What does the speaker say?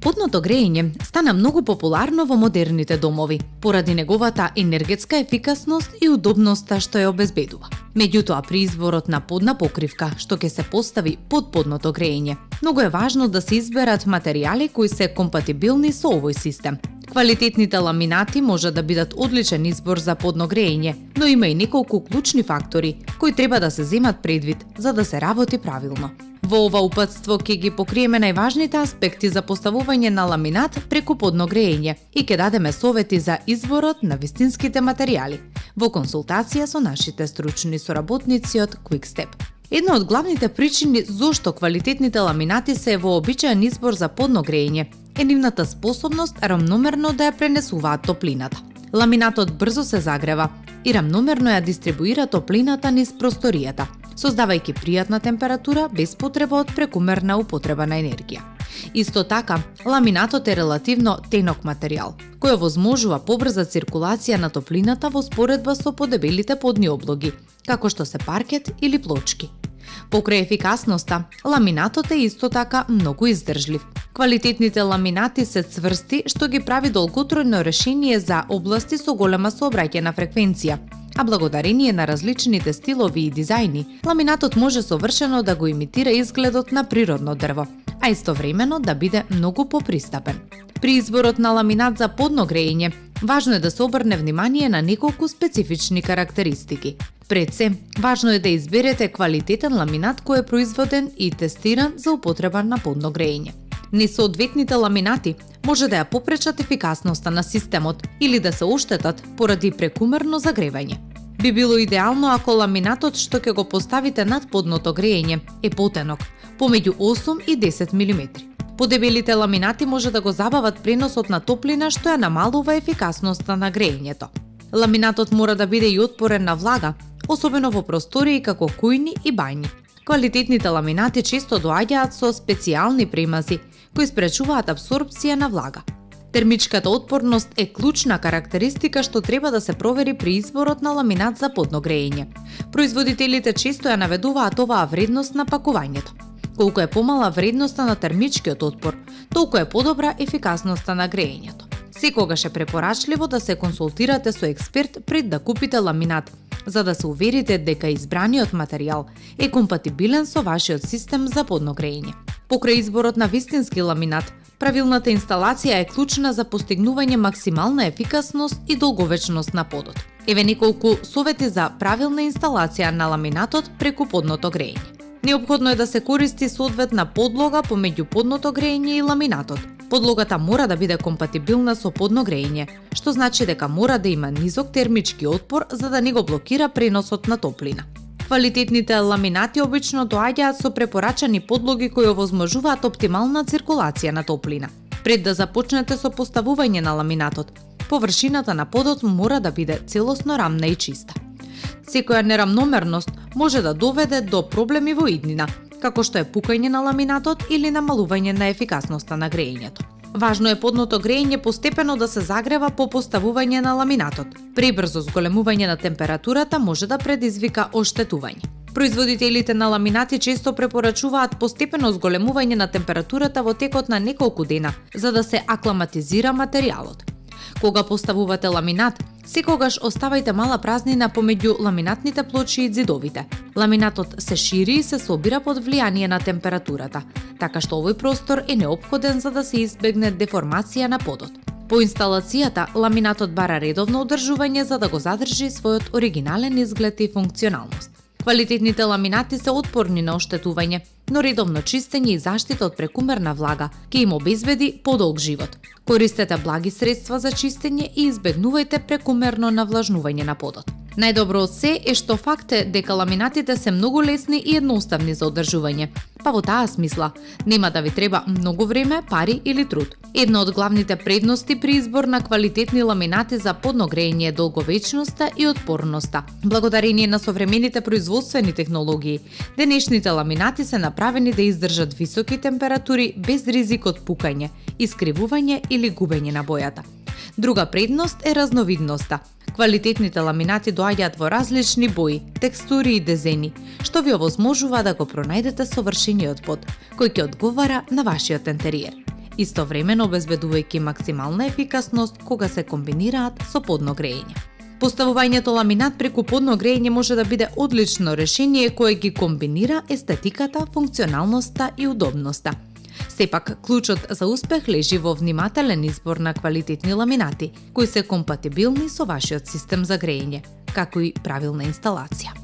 Подното грејење стана многу популарно во модерните домови, поради неговата енергетска ефикасност и удобноста што ја обезбедува. Меѓутоа, при изборот на подна покривка, што ќе се постави под подното грејење, многу е важно да се изберат материјали кои се компатибилни со овој систем. Квалитетните ламинати може да бидат одличен избор за подно грејење, но има и неколку клучни фактори кои треба да се земат предвид за да се работи правилно. Во ова упатство ќе ги покриеме најважните аспекти за поставување на ламинат преку подно грејење и ќе дадеме совети за изборот на вистинските материјали во консултација со нашите стручни соработници од QuickStep. Една од главните причини зошто квалитетните ламинати се вообичаен избор за подно грејење е нивната способност рамномерно да ја пренесуваат топлината. Ламинатот брзо се загрева и рамномерно ја дистрибуира топлината низ просторијата, создавајќи пријатна температура без потреба од прекумерна употреба на енергија. Исто така, ламинатот е релативно тенок материјал, кој овозможува побрза циркулација на топлината во споредба со подебелите подни облоги, како што се паркет или плочки. Покрај ефикасноста, ламинатот е исто така многу издржлив. Квалитетните ламинати се цврсти, што ги прави долготројно решение за области со голема сообраќајна фреквенција, а благодарение на различните стилови и дизајни, ламинатот може совршено да го имитира изгледот на природно дрво, а истовремено да биде многу попристапен. При изборот на ламинат за подно грејење, важно е да се обрне внимание на неколку специфични карактеристики. Пред се, важно е да изберете квалитетен ламинат кој е производен и тестиран за употреба на подно грејење. Несоодветните ламинати може да ја попречат ефикасноста на системот или да се оштетат поради прекумерно загревање. Би било идеално ако ламинатот што ќе го поставите над подното грејење е потенок, помеѓу 8 и 10 мм. Подебелите ламинати може да го забават преносот на топлина што ја намалува ефикасноста на грејењето. Ламинатот мора да биде и отпорен на влага, особено во простории како кујни и бањи. Квалитетните ламинати често доаѓаат со специјални премази кои спречуваат апсорбција на влага. Термичката отпорност е клучна карактеристика што треба да се провери при изборот на ламинат за подно грејење. Производителите често ја наведуваат оваа вредност на пакувањето. Колку е помала вредноста на термичкиот отпор, толку е подобра ефикасноста на грејењето. Секогаш е препорачливо да се консултирате со експерт пред да купите ламинат, за да се уверите дека избраниот материјал е компатибилен со вашиот систем за подно грејење. Покрај изборот на вистински ламинат, правилната инсталација е клучна за постигнување максимална ефикасност и долговечност на подот. Еве неколку совети за правилна инсталација на ламинатот преку подното грејење. Неопходно е да се користи соодветна подлога помеѓу подното грејење и ламинатот. Подлогата мора да биде компатибилна со подно грејење, што значи дека мора да има низок термички отпор за да не го блокира преносот на топлина. Квалитетните ламинати обично доаѓаат со препорачани подлоги кои овозможуваат оптимална циркулација на топлина. Пред да започнете со поставување на ламинатот, површината на подот мора да биде целосно рамна и чиста. Секоја нерамномерност може да доведе до проблеми во иднина, како што е пукање на ламинатот или намалување на ефикасноста на грејењето. Важно е подното грејење постепено да се загрева по поставување на ламинатот. Пребрзо зголемување на температурата може да предизвика оштетување. Производителите на ламинати често препорачуваат постепено зголемување на температурата во текот на неколку дена, за да се акламатизира материјалот. Кога поставувате ламинат, секогаш оставајте мала празнина помеѓу ламинатните плочи и ѕидовите. Ламинатот се шири и се собира под влијание на температурата, така што овој простор е неопходен за да се избегне деформација на подот. По инсталацијата, ламинатот бара редовно одржување за да го задржи својот оригинален изглед и функционалност. Квалитетните ламинати се отпорни на оштетување, но редовно чистење и заштита од прекумерна влага ќе им обезбеди подолг живот. Користете благи средства за чистење и избегнувајте прекумерно навлажнување на подот. Најдобро од се е што факт е дека ламинатите се многу лесни и едноставни за одржување, па во таа смисла нема да ви треба многу време, пари или труд. Една од главните предности при избор на квалитетни ламинати за подно грејење е долговечноста и отпорноста. Благодарение на современите производствени технологии, денешните ламинати се направени да издржат високи температури без ризик од пукање, искривување или губење на бојата. Друга предност е разновидноста. Квалитетните ламинати доаѓаат во различни бои, текстури и дизајни, што ви овозможува да го пронајдете совршениот под, кој ќе одговара на вашиот интериер. истовремено обезбедувајќи максимална ефикасност кога се комбинираат со подно грејење. Поставувањето ламинат преку подно грејење може да биде одлично решение кое ги комбинира естетиката, функционалноста и удобноста. Сепак, клучот за успех лежи во внимателен избор на квалитетни ламинати, кои се компатибилни со вашиот систем за грејење, како и правилна инсталација.